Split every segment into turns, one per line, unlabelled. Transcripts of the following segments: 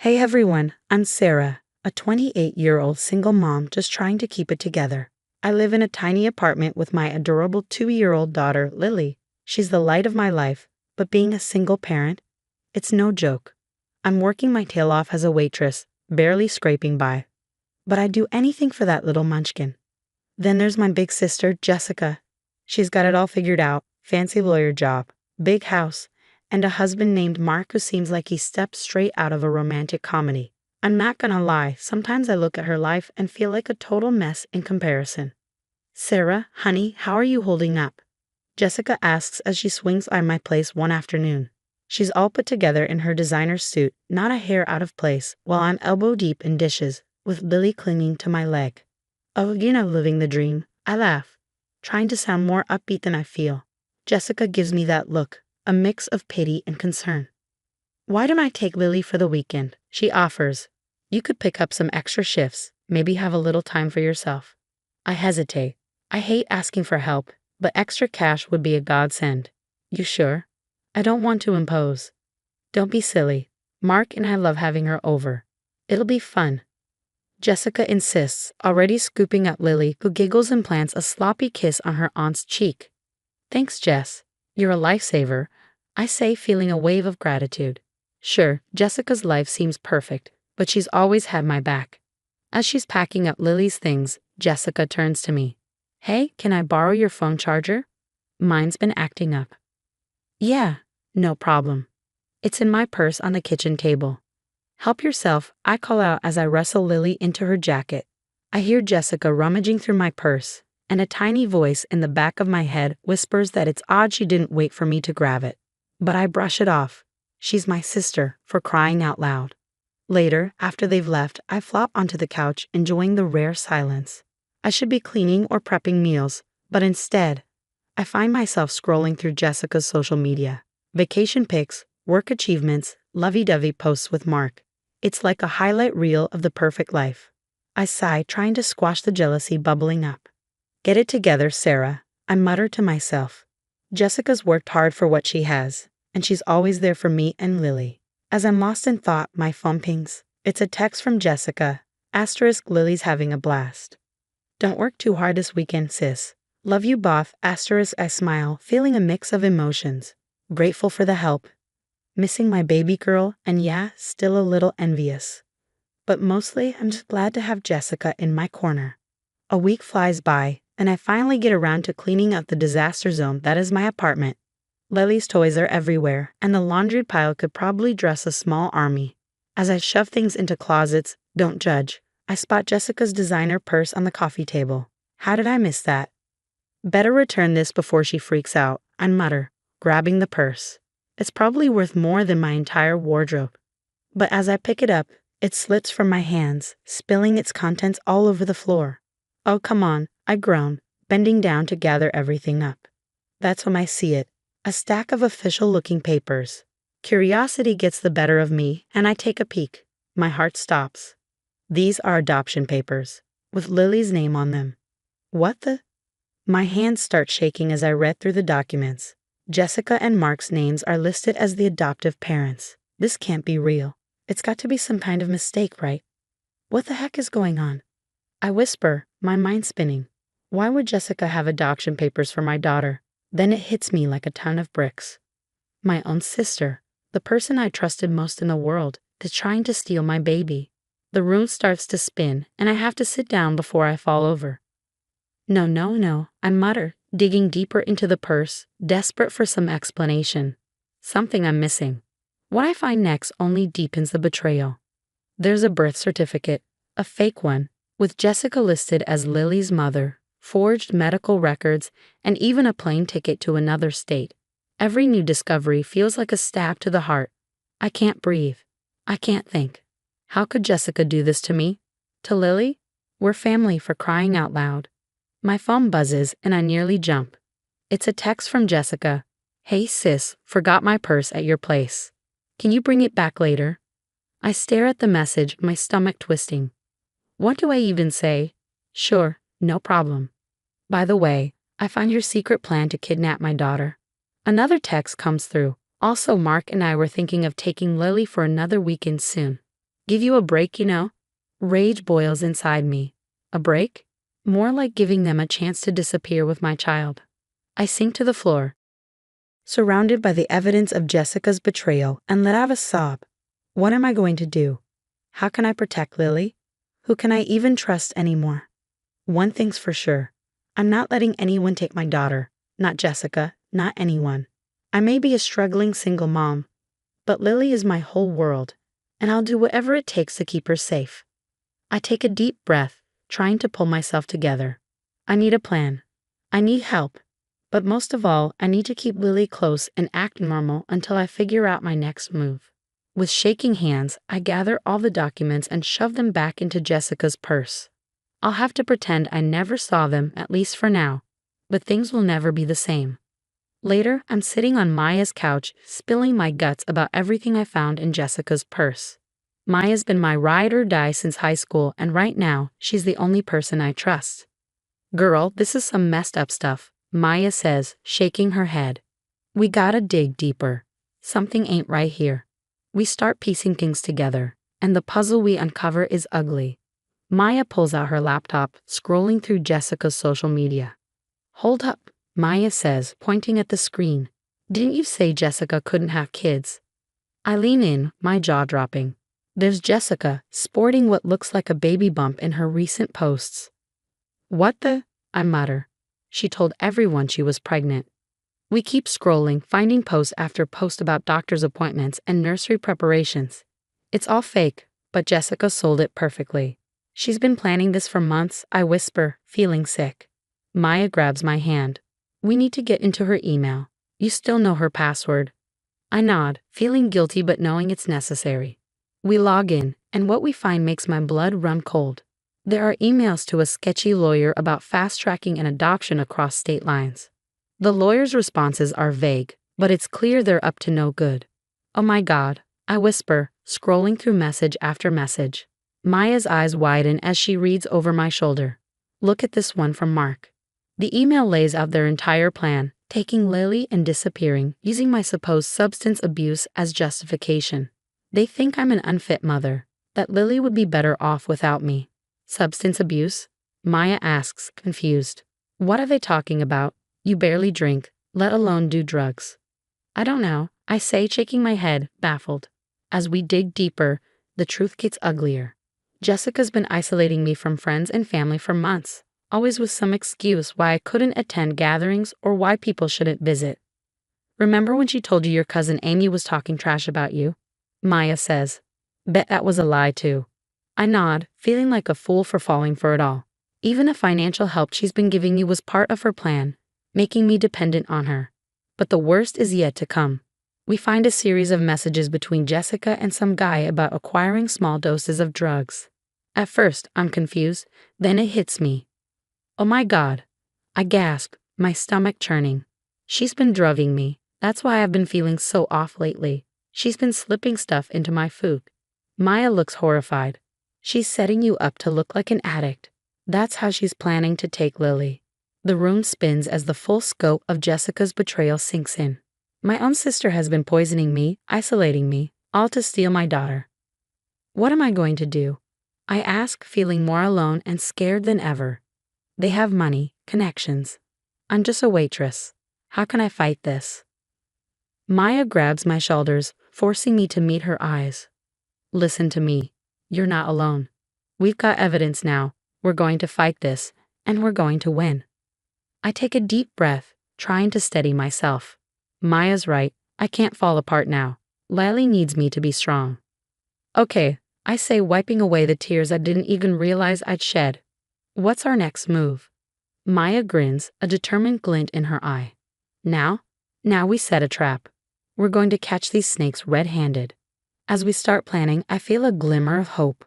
Hey everyone, I'm Sarah, a 28-year-old single mom just trying to keep it together. I live in a tiny apartment with my adorable 2-year-old daughter, Lily. She's the light of my life, but being a single parent, it's no joke. I'm working my tail off as a waitress, barely scraping by. But I'd do anything for that little munchkin. Then there's my big sister, Jessica. She's got it all figured out, fancy lawyer job, big house, and a husband named Mark who seems like he stepped straight out of a romantic comedy. I'm not gonna lie, sometimes I look at her life and feel like a total mess in comparison. Sarah, honey, how are you holding up? Jessica asks as she swings by my place one afternoon. She's all put together in her designer suit, not a hair out of place, while I'm elbow deep in dishes, with Lily clinging to my leg. Oh, living the dream. I laugh, trying to sound more upbeat than I feel. Jessica gives me that look, a mix of pity and concern. Why don't I take Lily for the weekend? She offers. You could pick up some extra shifts, maybe have a little time for yourself. I hesitate. I hate asking for help, but extra cash would be a godsend. You sure? I don't want to impose. Don't be silly. Mark and I love having her over. It'll be fun. Jessica insists, already scooping up Lily, who giggles and plants a sloppy kiss on her aunt's cheek. Thanks, Jess. You're a lifesaver, I say, feeling a wave of gratitude. Sure, Jessica's life seems perfect, but she's always had my back. As she's packing up Lily's things, Jessica turns to me. Hey, can I borrow your phone charger? Mine's been acting up. Yeah, no problem. It's in my purse on the kitchen table. Help yourself, I call out as I wrestle Lily into her jacket. I hear Jessica rummaging through my purse, and a tiny voice in the back of my head whispers that it's odd she didn't wait for me to grab it. But I brush it off. She's my sister, for crying out loud. Later, after they've left, I flop onto the couch, enjoying the rare silence. I should be cleaning or prepping meals, but instead, I find myself scrolling through Jessica's social media. Vacation pics, work achievements, lovey-dovey posts with Mark. It's like a highlight reel of the perfect life. I sigh, trying to squash the jealousy bubbling up. Get it together, Sarah, I mutter to myself. Jessica's worked hard for what she has, and she's always there for me and Lily. As I'm lost in thought, my phone pings. It's a text from Jessica. * Lily's having a blast. Don't work too hard this weekend, sis. Love you both. * I smile, feeling a mix of emotions. Grateful for the help. Missing my baby girl, and yeah, still a little envious. But mostly, I'm just glad to have Jessica in my corner. A week flies by, and I finally get around to cleaning up the disaster zone that is my apartment. Lily's toys are everywhere, and the laundry pile could probably dress a small army. As I shove things into closets, don't judge, I spot Jessica's designer purse on the coffee table. How did I miss that? Better return this before she freaks out, I mutter, grabbing the purse. It's probably worth more than my entire wardrobe. But as I pick it up, it slips from my hands, spilling its contents all over the floor. Oh, come on, I groan, bending down to gather everything up. That's when I see it, a stack of official-looking papers. Curiosity gets the better of me, and I take a peek. My heart stops. These are adoption papers, with Lily's name on them. What the? My hands start shaking as I read through the documents. Jessica and Mark's names are listed as the adoptive parents. This can't be real. It's got to be some kind of mistake, right? What the heck is going on? I whisper, my mind spinning. Why would Jessica have adoption papers for my daughter? Then it hits me like a ton of bricks. My own sister, the person I trusted most in the world, is trying to steal my baby. The room starts to spin, and I have to sit down before I fall over. No, I mutter, digging deeper into the purse, desperate for some explanation. Something I'm missing. What I find next only deepens the betrayal. There's a birth certificate, a fake one, with Jessica listed as Lily's mother, forged medical records, and even a plane ticket to another state. Every new discovery feels like a stab to the heart. I can't breathe. I can't think. How could Jessica do this to me? To Lily? We're family, for crying out loud. My phone buzzes and I nearly jump. It's a text from Jessica. Hey sis, forgot my purse at your place. Can you bring it back later? I stare at the message, my stomach twisting. What do I even say? Sure, no problem. By the way, I find your secret plan to kidnap my daughter. Another text comes through. Also, Mark and I were thinking of taking Lily for another weekend soon. Give you a break, you know? Rage boils inside me. A break? More like giving them a chance to disappear with my child. I sink to the floor, surrounded by the evidence of Jessica's betrayal, and let out a sob. What am I going to do? How can I protect Lily? Who can I even trust anymore? One thing's for sure. I'm not letting anyone take my daughter. Not Jessica, not anyone. I may be a struggling single mom, but Lily is my whole world, and I'll do whatever it takes to keep her safe. I take a deep breath, trying to pull myself together. I need a plan. I need help. But most of all, I need to keep Lily close and act normal until I figure out my next move. With shaking hands, I gather all the documents and shove them back into Jessica's purse. I'll have to pretend I never saw them, at least for now, but things will never be the same. Later, I'm sitting on Maya's couch, spilling my guts about everything I found in Jessica's purse. Maya's been my ride or die since high school, and right now, she's the only person I trust. Girl, this is some messed up stuff, Maya says, shaking her head. We gotta dig deeper. Something ain't right here. We start piecing things together, and the puzzle we uncover is ugly. Maya pulls out her laptop, scrolling through Jessica's social media. Hold up, Maya says, pointing at the screen. Didn't you say Jessica couldn't have kids? I lean in, my jaw dropping. There's Jessica, sporting what looks like a baby bump in her recent posts. What the? I mutter. She told everyone she was pregnant. We keep scrolling, finding post after post about doctor's appointments and nursery preparations. It's all fake, but Jessica sold it perfectly. She's been planning this for months, I whisper, feeling sick. Maya grabs my hand. We need to get into her email. You still know her password. I nod, feeling guilty but knowing it's necessary. We log in, and what we find makes my blood run cold. There are emails to a sketchy lawyer about fast-tracking an adoption across state lines. The lawyer's responses are vague, but it's clear they're up to no good. Oh my God, I whisper, scrolling through message after message. Maya's eyes widen as she reads over my shoulder. Look at this one from Mark. The email lays out their entire plan, taking Lily and disappearing, using my supposed substance abuse as justification. They think I'm an unfit mother, that Lily would be better off without me. Substance abuse? Maya asks, confused. What are they talking about? You barely drink, let alone do drugs. I don't know, I say, shaking my head, baffled. As we dig deeper, the truth gets uglier. Jessica's been isolating me from friends and family for months, always with some excuse why I couldn't attend gatherings or why people shouldn't visit. Remember when she told you your cousin Amy was talking trash about you? Maya says. Bet that was a lie too. I nod, feeling like a fool for falling for it all. Even the financial help she's been giving you was part of her plan, making me dependent on her. But the worst is yet to come. We find a series of messages between Jessica and some guy about acquiring small doses of drugs. At first, I'm confused, then it hits me. Oh my God. I gasp, my stomach churning. She's been drugging me. That's why I've been feeling so off lately. She's been slipping stuff into my food. Maya looks horrified. She's setting you up to look like an addict. That's how she's planning to take Lily. The room spins as the full scope of Jessica's betrayal sinks in. My own sister has been poisoning me, isolating me, all to steal my daughter. What am I going to do? I ask, feeling more alone and scared than ever. They have money, connections. I'm just a waitress. How can I fight this? Maya grabs my shoulders, forcing me to meet her eyes. Listen to me. You're not alone. We've got evidence now. We're going to fight this, and we're going to win. I take a deep breath, trying to steady myself. Maya's right. I can't fall apart now. Lily needs me to be strong. Okay, I say, wiping away the tears I didn't even realize I'd shed. What's our next move? Maya grins, a determined glint in her eye. Now we set a trap. We're going to catch these snakes red-handed. As we start planning, I feel a glimmer of hope.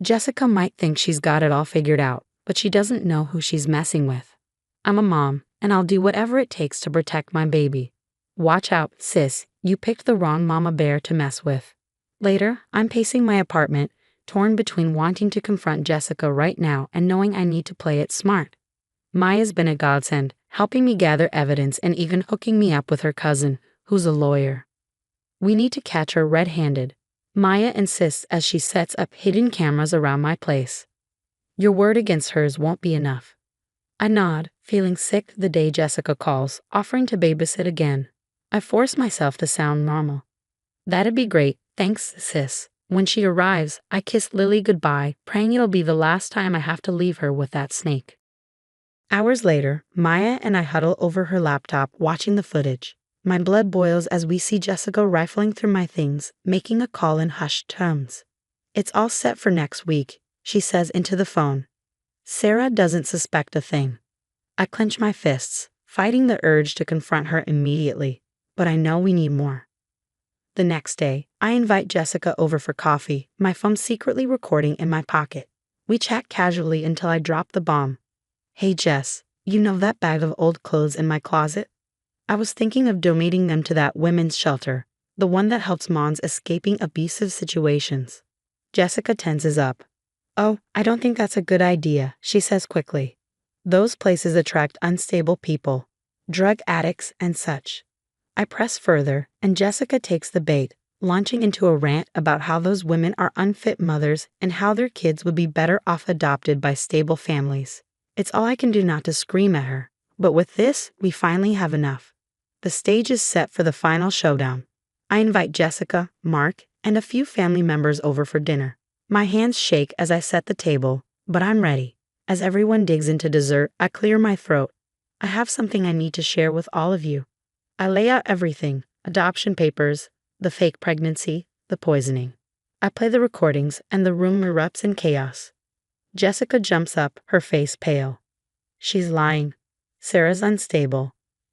Jessica might think she's got it all figured out, but she doesn't know who she's messing with. I'm a mom, and I'll do whatever it takes to protect my baby. Watch out, sis, you picked the wrong mama bear to mess with. Later, I'm pacing my apartment, torn between wanting to confront Jessica right now and knowing I need to play it smart. Maya's been a godsend, helping me gather evidence and even hooking me up with her cousin, who's a lawyer. We need to catch her red-handed. Maya insists as she sets up hidden cameras around my place. Your word against hers won't be enough. I nod, feeling sick the day Jessica calls, offering to babysit again. I force myself to sound normal. That'd be great, thanks, sis. When she arrives, I kiss Lily goodbye, praying it'll be the last time I have to leave her with that snake. Hours later, Maya and I huddle over her laptop watching the footage. My blood boils as we see Jessica rifling through my things, making a call in hushed tones. It's all set for next week, she says into the phone. Sarah doesn't suspect a thing. I clench my fists, fighting the urge to confront her immediately, but I know we need more. The next day, I invite Jessica over for coffee, my phone secretly recording in my pocket. We chat casually until I drop the bomb. Hey Jess, you know that bag of old clothes in my closet? I was thinking of donating them to that women's shelter, the one that helps moms escaping abusive situations. Jessica tenses up. Oh, I don't think that's a good idea, she says quickly. Those places attract unstable people, drug addicts and such. I press further, and Jessica takes the bait, launching into a rant about how those women are unfit mothers and how their kids would be better off adopted by stable families. It's all I can do not to scream at her, but with this, we finally have enough. The stage is set for the final showdown. I invite Jessica, Mark, and a few family members over for dinner. My hands shake as I set the table, but I'm ready. As everyone digs into dessert, I clear my throat. I have something I need to share with all of you. I lay out everything, adoption papers, the fake pregnancy, the poisoning. I play the recordings, and the room erupts in chaos. Jessica jumps up, her face pale. She's lying. Sarah's unstable.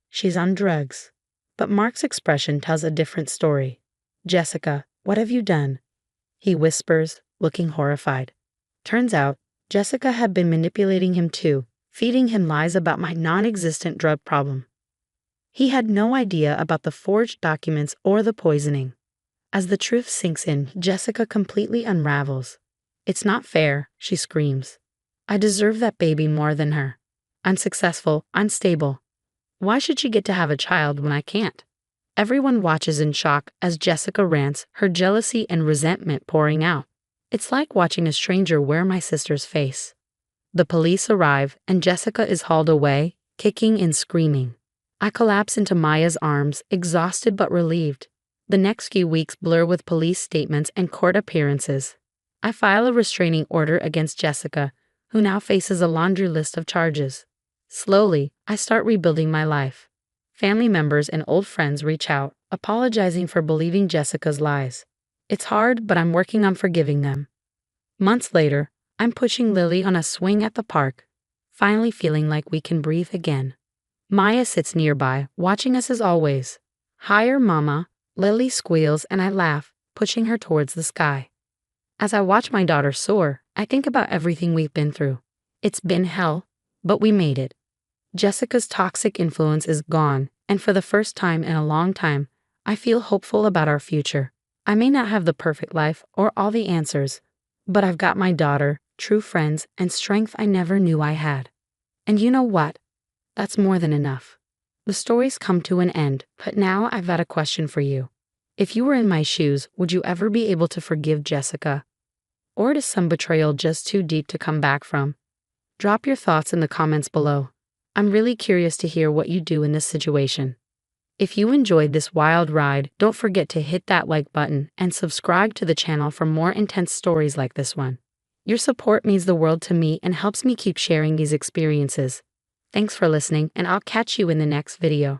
She's on drugs. But Mark's expression tells a different story. Jessica, what have you done? He whispers, looking horrified. Turns out, Jessica had been manipulating him too, feeding him lies about my non-existent drug problem. He had no idea about the forged documents or the poisoning. As the truth sinks in, Jessica completely unravels. It's not fair, she screams. I deserve that baby more than her. I'm successful, unstable. Why should she get to have a child when I can't? Everyone watches in shock as Jessica rants, her jealousy and resentment pouring out. It's like watching a stranger wear my sister's face. The police arrive, and Jessica is hauled away, kicking and screaming. I collapse into Maya's arms, exhausted but relieved. The next few weeks blur with police statements and court appearances. I file a restraining order against Jessica, who now faces a laundry list of charges. Slowly, I start rebuilding my life. Family members and old friends reach out, apologizing for believing Jessica's lies. It's hard, but I'm working on forgiving them. Months later, I'm pushing Lily on a swing at the park, finally feeling like we can breathe again. Maya sits nearby, watching us as always. Higher, Mama, Lily squeals, and I laugh, pushing her towards the sky. As I watch my daughter soar, I think about everything we've been through. It's been hell, but we made it. Jessica's toxic influence is gone, and for the first time in a long time, I feel hopeful about our future. I may not have the perfect life or all the answers, but I've got my daughter, true friends, and strength I never knew I had. And you know what? That's more than enough. The story's come to an end, but now I've got a question for you. If you were in my shoes, would you ever be able to forgive Jessica? Or is some betrayal just too deep to come back from? Drop your thoughts in the comments below. I'm really curious to hear what you do in this situation. If you enjoyed this wild ride, don't forget to hit that like button and subscribe to the channel for more intense stories like this one. Your support means the world to me and helps me keep sharing these experiences. Thanks for listening, and I'll catch you in the next video.